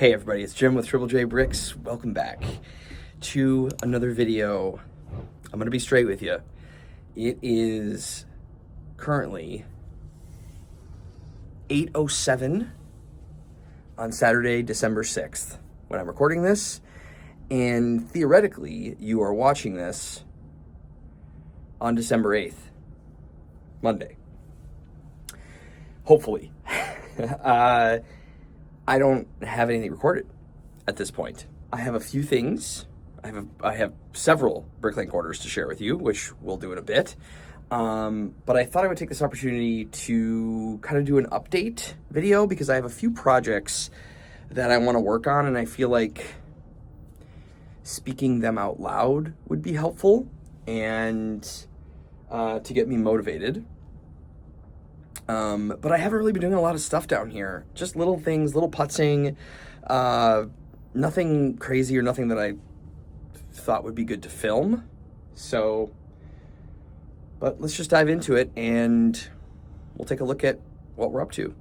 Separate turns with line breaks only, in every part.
Hey everybody, it's Jim with Triple J Bricks. Welcome back to another video. I'm going to be straight with you. It is currently 8:07 on Saturday, December 6th when I'm recording this. And theoretically, you are watching this on December 8th, Monday. Hopefully. I don't have anything recorded at this point. I have a few things. I have several Bricklink orders to share with you, which we'll do in a bit. But I thought I would take this opportunity to kind of do an update video because I have a few projects that I want to work on, and I feel like speaking them out loud would be helpful and to get me motivated. But I haven't really been doing a lot of stuff down here. Just little things, little putzing, nothing crazy or nothing that I thought would be good to film. But let's just dive into it and we'll take a look at what we're up to.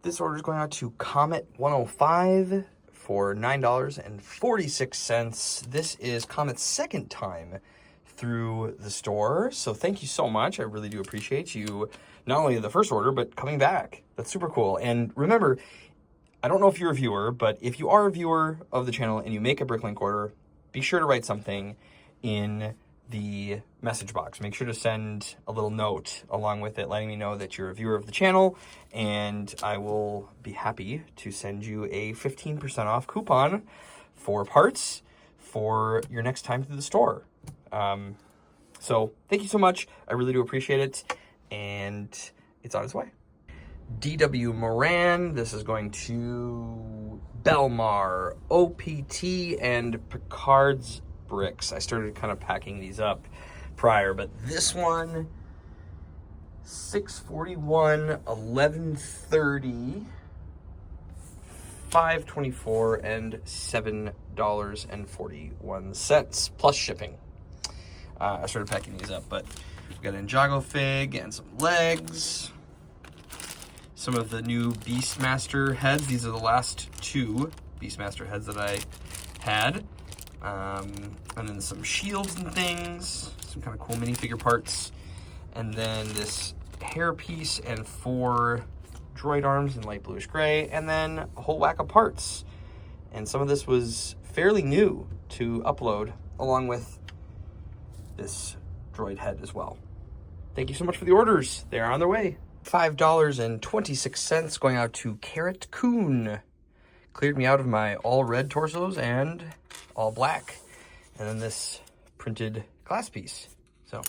This order is going out to Comet 105 for $9.46. This is Comet's second time through the store, so thank you so much. I really do appreciate you, not only the first order, but coming back. That's super cool. And remember, I don't know if you're a viewer, but if you are a viewer of the channel and you make a Bricklink order, be sure to write something in the message box. Make sure to send a little note along with it, letting me know that you're a viewer of the channel, and I will be happy to send you a 15% off coupon for parts for your next time through the store. So thank you so much. I really do appreciate it. And it's on its way. DW Moran. This is going to Belmar, OPT, and Picard's Bricks. I started kind of packing these up prior, but this one, 641, 1130, 524, and $7.41 plus shipping. I started packing these up, but we've got an Ninjago fig and some legs. Some of the new Beastmaster heads. These are the last two Beastmaster heads that I had. And then some shields and things. Some kind of cool minifigure parts. And then this hair piece and 4 droid arms in light bluish gray. And then a whole whack of parts. And some of this was fairly new to upload, along with this droid head as well. Thank you so much for the orders. They are on their way. $5.26 going out to Carrot Coon. Cleared me out of my all red torsos and all black. And then this printed glass piece. So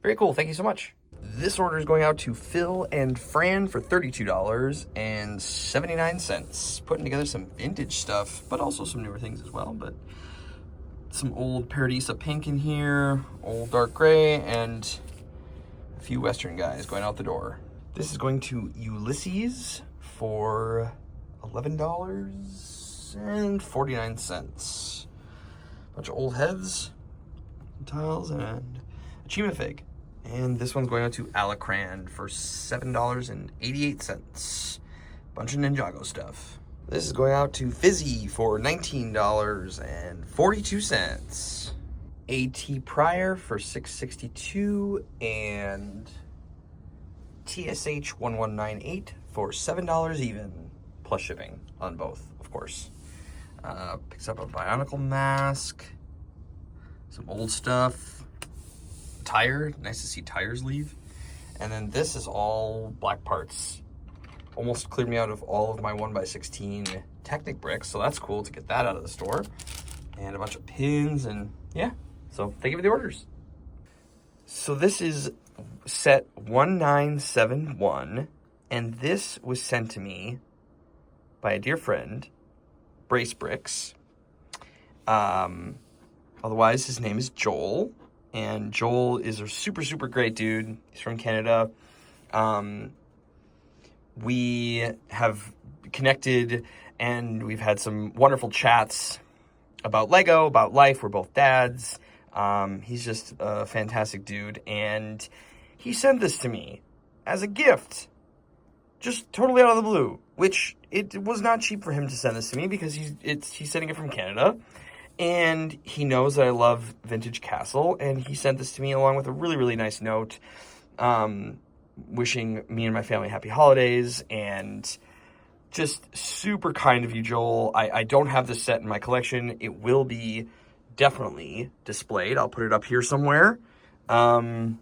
very cool. Thank you so much. This order is going out to Phil and Fran for $32.79. Putting together some vintage stuff, but also some newer things as well. But some old Paradisa pink in here, old dark gray, and a few Western guys going out the door. This is going to Ulysses for $11.49. Bunch of old heads, tiles, and a Chima fig. And this one's going out to Alacran for $7.88. Bunch of Ninjago stuff. This is going out to Fizzy for $19.42. AT Pryor for $6.62 and TSH 1198 for $7 even, plus shipping on both, of course. Picks up a Bionicle mask, some old stuff, tire. Nice to see tires leave. And then this is all black parts. Almost cleared me out of all of my 1x16 Technic bricks, so that's cool to get that out of the store. And a bunch of pins, and yeah, so thank you for the orders. So this is set 1971, and this was sent to me by a dear friend, Brace Bricks. Otherwise, his name is Joel, and Joel is a super, super great dude. He's from Canada. We have connected and we've had some wonderful chats about Lego, about life. We're both dads. He's just a fantastic dude. And he sent this to me as a gift. just totally out of the blue, which it was not cheap for him to send this to me because he's sending it from Canada. And he knows that I love vintage castle, and he sent this to me along with a really, really nice note, wishing me and my family happy holidays, and just super kind of you, Joel. I don't have this set in my collection. It will be definitely displayed. I'll put it up here somewhere. Thank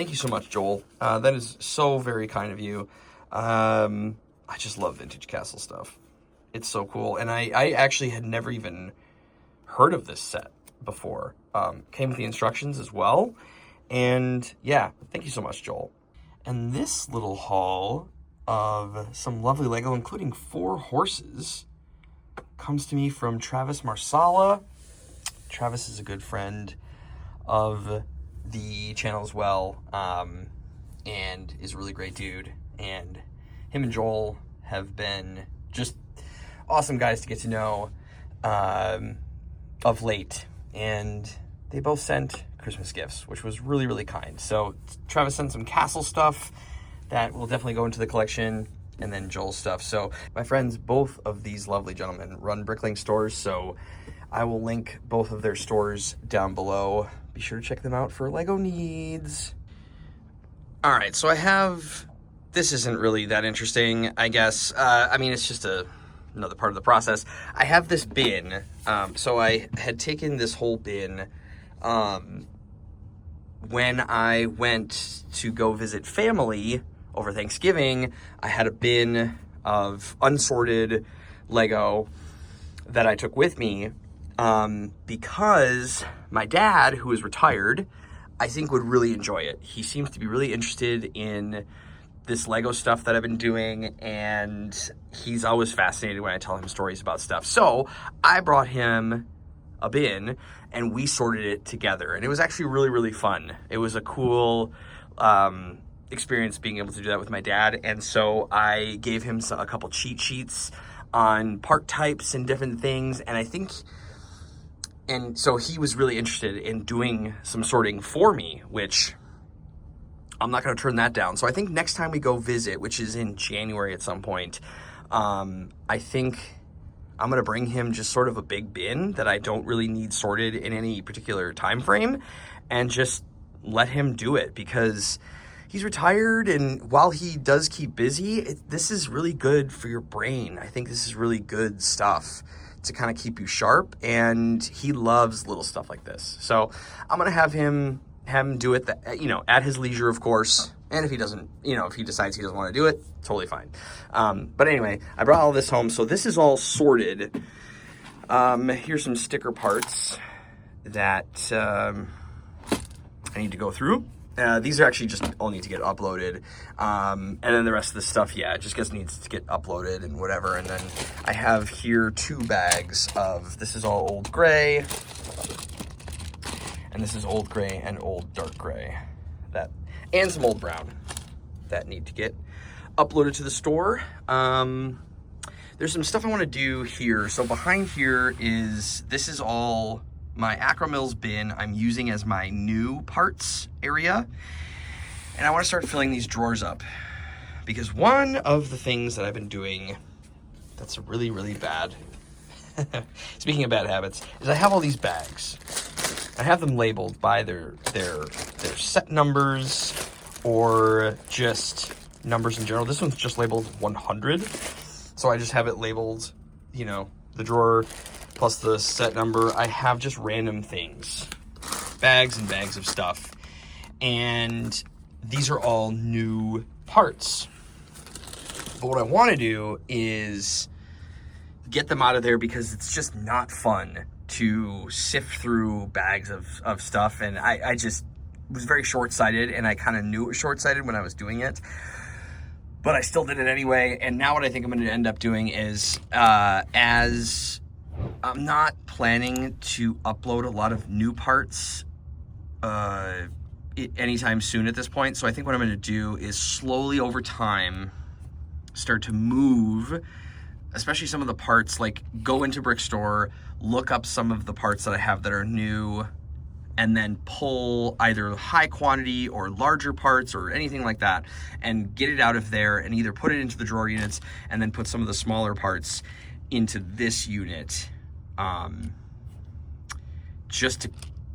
you so much, Joel. That is so very kind of you. I just love vintage castle stuff. It's so cool. And I actually had never even heard of this set before. Came with the instructions as well. And yeah, thank you so much, Joel. And this little haul of some lovely Lego, including 4 horses, comes to me from Travis Marsala. Travis is a good friend of the channel as well, and is a really great dude. And him and Joel have been just awesome guys to get to know of late, and they both sent Christmas gifts, which was really, really kind. So Travis sent some castle stuff that will definitely go into the collection, and then Joel's stuff. So my friends, both of these lovely gentlemen run Bricklink stores, so I will link both of their stores down below. Be sure to check them out for Lego needs. All right, so I have, this isn't really that interesting, I guess. I mean, it's just another part of the process. I have this bin. So I had taken this whole bin when I went to go visit family over Thanksgiving. I had a bin of unsorted Lego that I took with me because my dad, who is retired, I think would really enjoy it. He seems to be really interested in this Lego stuff that I've been doing, and he's always fascinated when I tell him stories about stuff. So I brought him a bin, and we sorted it together, and it was actually really, really fun. It was a cool experience being able to do that with my dad, and so I gave him a couple cheat sheets on part types and different things, and so he was really interested in doing some sorting for me, which I'm not going to turn that down. So I think next time we go visit, which is in January at some point, I think I'm going to bring him just sort of a big bin that I don't really need sorted in any particular time frame, and just let him do it, because he's retired, and while he does keep busy, this is really good for your brain. I think this is really good stuff to kind of keep you sharp, and he loves little stuff like this. So I'm going to have him do it, at his leisure, of course. And if he doesn't, if he decides he doesn't want to do it, totally fine. But anyway, I brought all this home. So this is all sorted. Here's some sticker parts that I need to go through. These are actually just all need to get uploaded. And then the rest of the stuff, it just needs to get uploaded and whatever. And then I have here 2 bags of, this is all old gray. And this is old gray and old dark gray. And some old brown that need to get uploaded to the store. There's some stuff I want to do here. So behind here this is all my Acromills bin I'm using as my new parts area. And I want to start filling these drawers up, because one of the things that I've been doing that's really, really bad, speaking of bad habits, is I have all these bags. I have them labeled by their set numbers or just numbers in general. This one's just labeled 100. So I just have it labeled, the drawer plus the set number. I have just random things, bags and bags of stuff. And these are all new parts. But what I want to do is get them out of there, because it's just not fun to sift through bags of stuff, and I just was very short-sighted, and I kind of knew it was short-sighted when I was doing it, but I still did it anyway. And now what I think I'm going to end up doing is, as I'm not planning to upload a lot of new parts anytime soon at this point, so I think what I'm going to do is slowly over time start to move, especially some of the parts, like go into Brick Store, look up some of the parts that I have that are new, and then pull either high quantity or larger parts or anything like that and get it out of there and either put it into the drawer units and then put some of the smaller parts into this unit, just to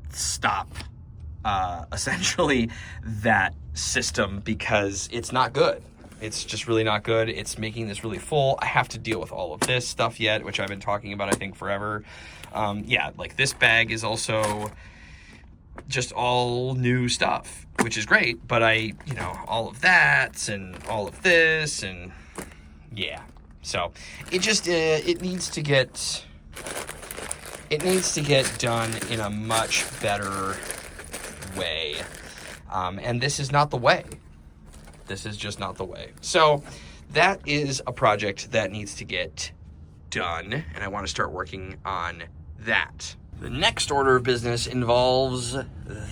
stop essentially that system, because it's not good. It's just really not good. It's making this really full. I have to deal with all of this stuff yet, which I've been talking about, I think, forever. Yeah, like this bag is also just all new stuff, which is great, but all of that and all of this, and yeah. So it just, it needs to get done in a much better way. And this is not the way. This is just not the way. So that is a project that needs to get done, and I want to start working on that. The next order of business involves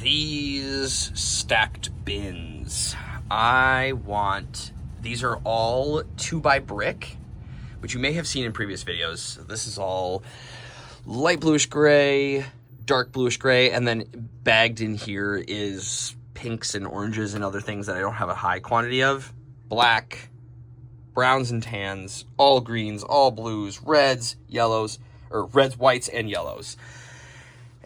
these stacked bins. These are all 2x brick, which you may have seen in previous videos. This is all light bluish gray, dark bluish gray, and then bagged in here is pinks and oranges and other things that I don't have a high quantity of. Black, browns and tans, all greens, all blues, reds, yellows, or reds, whites, and yellows.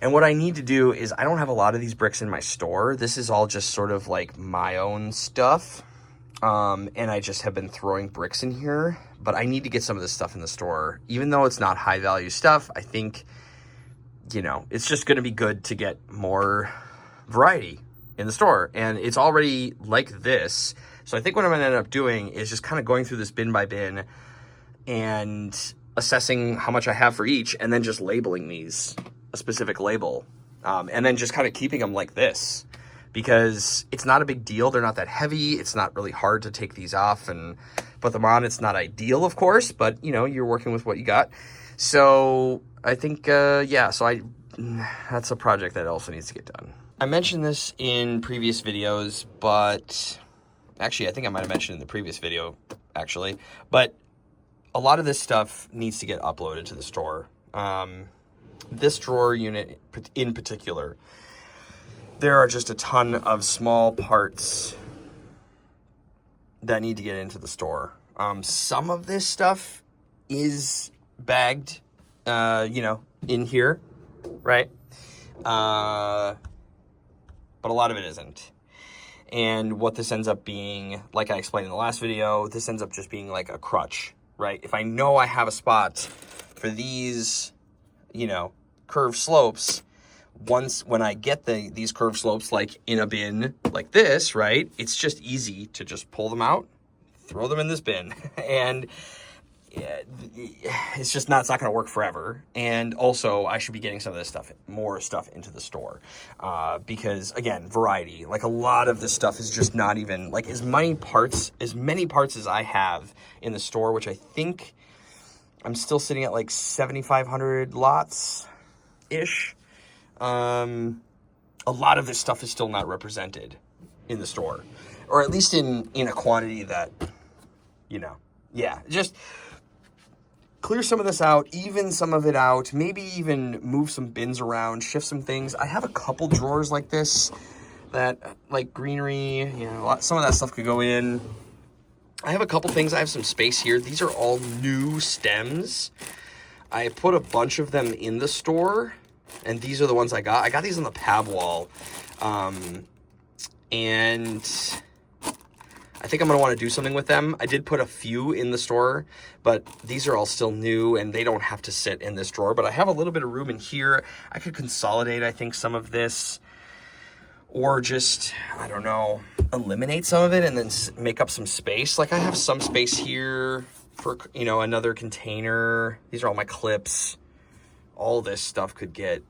And what I need to do is, I don't have a lot of these bricks in my store. This is all just sort of like my own stuff. And I just have been throwing bricks in here, but I need to get some of this stuff in the store. Even though it's not high value stuff, I think, it's just going to be good to get more variety in the store. And it's already like this. So I think what I'm going to end up doing is just kind of going through this bin by bin and assessing how much I have for each, and then just labeling these a specific label. And then just kind of keeping them like this, because it's not a big deal. They're not that heavy. It's not really hard to take these off and put them on. It's not ideal, of course, but you're working with what you got. So I think, that's a project that also needs to get done. I mentioned this in previous videos, but actually, I think I might have mentioned in the previous video, actually, but a lot of this stuff needs to get uploaded to the store. This drawer unit in particular, there are just a ton of small parts that need to get into the store. Some of this stuff is bagged, in here, right? But a lot of it isn't. And what this ends up being, like I explained in the last video, this ends up just being like a crutch, right? If I know I have a spot for these, curved slopes, when I get these curved slopes like in a bin like this, right? It's just easy to just pull them out, throw them in this bin, and it's not going to work forever. And also, I should be getting some of this more stuff into the store, because again, variety. Like, a lot of this stuff is just not even like as many parts as I have in the store, which I think I'm still sitting at like 7,500 lots ish. A lot of this stuff is still not represented in the store, or at least in a quantity that, just clear some of this out, even some of it out, maybe even move some bins around, shift some things. I have a couple drawers like this that, like greenery, some of that stuff could go in. I have a couple things. I have some space here. These are all new stems. I put a bunch of them in the store, and these are the ones I got. I got these on the pab wall, and I think I'm going to want to do something with them. I did put a few in the store, but these are all still new, and they don't have to sit in this drawer. But I have a little bit of room in here. I could consolidate, I think, some of this, or just, I don't know, eliminate some of it and then make up some space. Like, I have some space here for, another container. These are all my clips. All this stuff could get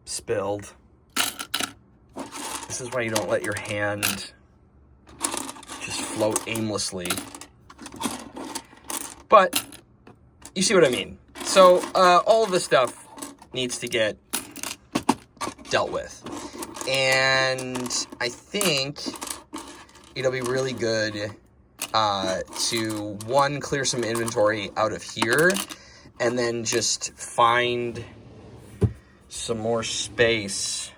spilled. This is why you don't let your hand just float aimlessly. But you see what I mean. So all of this stuff needs to get dealt with. And I think it'll be really good to, one, clear some inventory out of here, and then just find some more space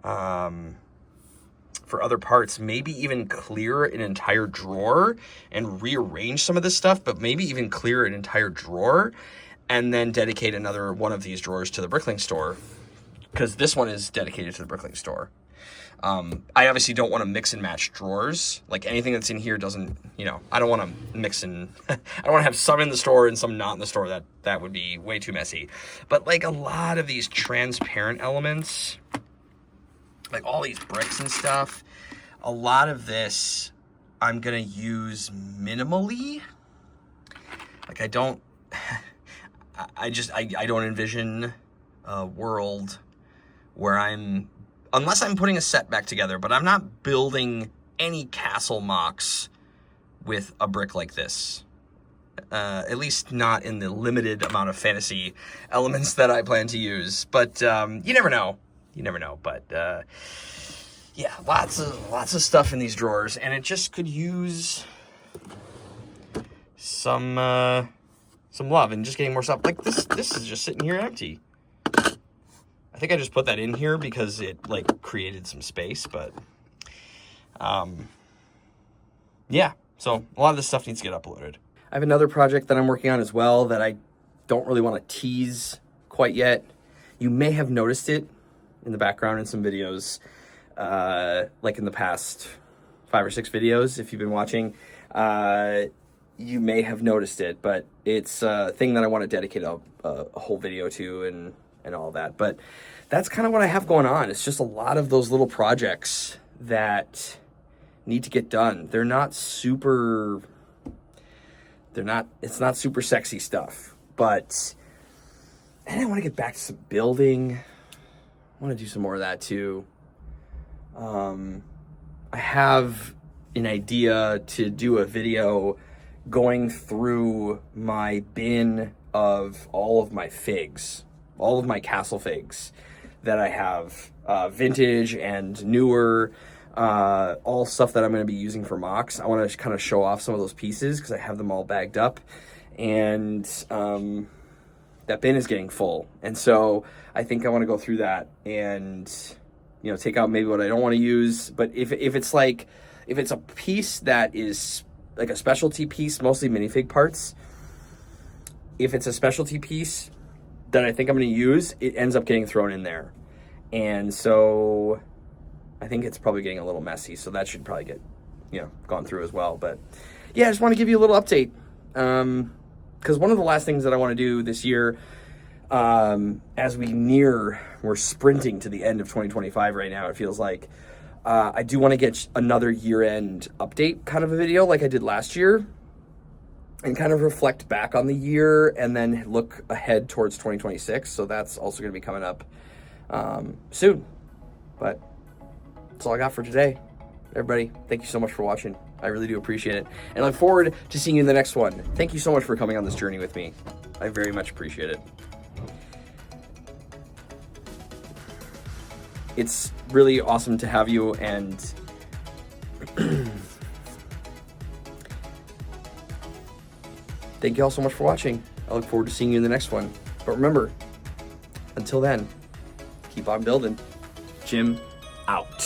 for other parts, maybe even clear an entire drawer and rearrange some of this stuff, but maybe even clear an entire drawer and then dedicate another one of these drawers to the Bricklink store, because this one is dedicated to the Bricklink store. I obviously don't want to mix and match drawers. Like, anything that's in here doesn't, you know, I don't want to mix and I don't want to have some in the store and some not in the store. That would be way too messy. But like a lot of these transparent elements, like all these bricks and stuff, a lot of this I'm going to use minimally. Like, I don't envision a world where unless I'm putting a set back together, but I'm not building any castle mocks with a brick like this. At least not in the limited amount of fantasy elements that I plan to use. But you never know. You never know. But yeah, lots of stuff in these drawers, and it just could use some love and just getting more stuff. Like this is just sitting here empty. I think I just put that in here because it like created some space, but yeah, so a lot of this stuff needs to get uploaded. I have another project that I'm working on as well that I don't really want to tease quite yet. You may have noticed it in the background in some videos, like in the past 5 or 6 videos, if you've been watching. You may have noticed it, but it's a thing that I want to dedicate a whole video to and all that. But that's kind of what I have going on. It's just a lot of those little projects that need to get done. It's not super sexy stuff, but and I want to get back to some building. I want to do some more of that too. I have an idea to do a video going through my bin of all of my figs, all of my castle figs that I have, vintage and newer, all stuff that I'm going to be using for mocks. I want to kind of show off some of those pieces because I have them all bagged up, and that bin is getting full. And so I think I want to go through that and, you know, take out maybe what I don't want to use. But if it's a piece that is like a specialty piece, mostly minifig parts, if it's a specialty piece that I think I'm going to use, it ends up getting thrown in there. And so I think it's probably getting a little messy. So that should probably get, you know, gone through as well. But yeah, I just want to give you a little update. Because one of the last things that I want to do this year, as we're sprinting to the end of 2025 right now, it feels like, I do want to get another year-end update kind of a video like I did last year, and kind of reflect back on the year and then look ahead towards 2026. So that's also going to be coming up soon. But that's all I got for today. Everybody, thank you so much for watching. I really do appreciate it. And I look forward to seeing you in the next one. Thank you so much for coming on this journey with me. I very much appreciate it. It's really awesome to have you, and thank you all so much for watching. I look forward to seeing you in the next one. But remember, until then, keep on building. Jim out.